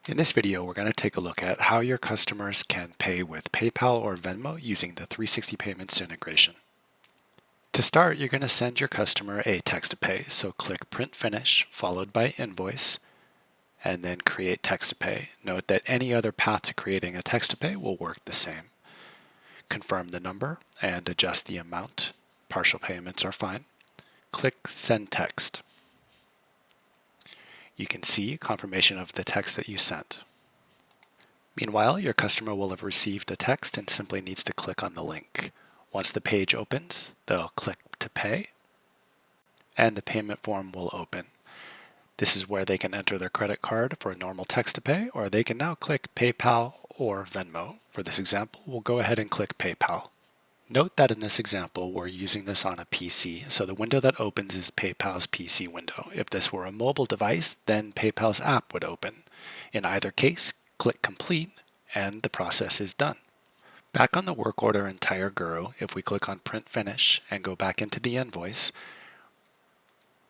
In this video, we're going to take a look at how your customers can pay with PayPal or Venmo using the 360 Payments integration. To start, you're going to send your customer a text to pay, so click Print Finish followed by Invoice and then Create Text to Pay. Note that any other path to creating a text to pay will work the same. Confirm the number and adjust the amount. Partial payments are fine. Click Send Text. You can see confirmation of the text that you sent. Meanwhile, your customer will have received a text and simply needs to click on the link. Once the page opens, they'll click to pay, and the payment form will open. This is where they can enter their credit card for a normal text to pay, or they can now click PayPal or Venmo. For this example, we'll go ahead and click PayPal. Note that in this example, we're using this on a PC, so the window that opens is PayPal's PC window. If this were a mobile device, then PayPal's app would open. In either case, click Complete, and the process is done. Back on the work order in Tire Guru, if we click on Print Finish and go back into the invoice,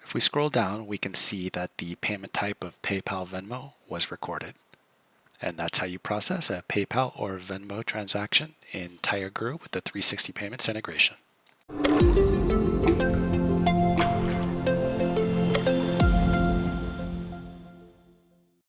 if we scroll down, we can see that the payment type of PayPal Venmo was recorded. And that's how you process a PayPal or Venmo transaction in Tire Guru with the 360 Payments integration.